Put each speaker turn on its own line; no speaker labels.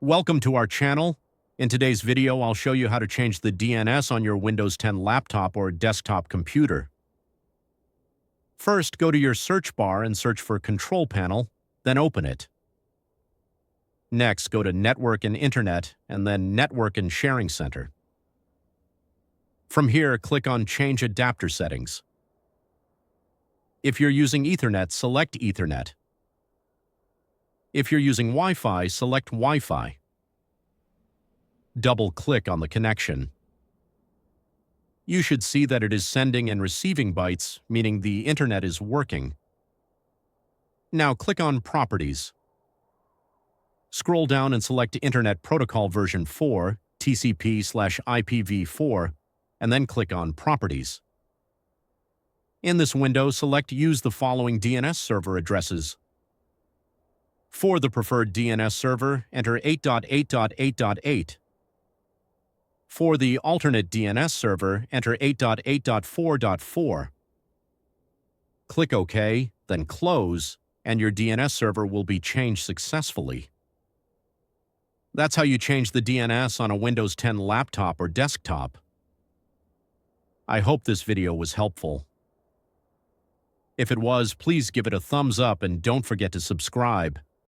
Welcome to our channel. In today's video, I'll show you how to change the DNS on your Windows 10 laptop or desktop computer. First, go to your search bar and search for Control Panel, then open it. Next, go to Network and Internet, and then Network and Sharing Center. From here, click on Change Adapter Settings. If you're using Ethernet, select Ethernet. If you're using Wi-Fi, select Wi-Fi. Double-click on the connection. You should see that it is sending and receiving bytes, meaning the Internet is working. Now click on Properties. Scroll down and select Internet Protocol version 4, TCP/IPv4, and then click on Properties. In this window, select Use the following DNS server addresses. For the preferred DNS server, enter 8.8.8.8. For the alternate DNS server, enter 8.8.4.4. Click OK, then Close, and your DNS server will be changed successfully. That's how you change the DNS on a Windows 10 laptop or desktop. I hope this video was helpful. If it was, please give it a thumbs up and don't forget to subscribe.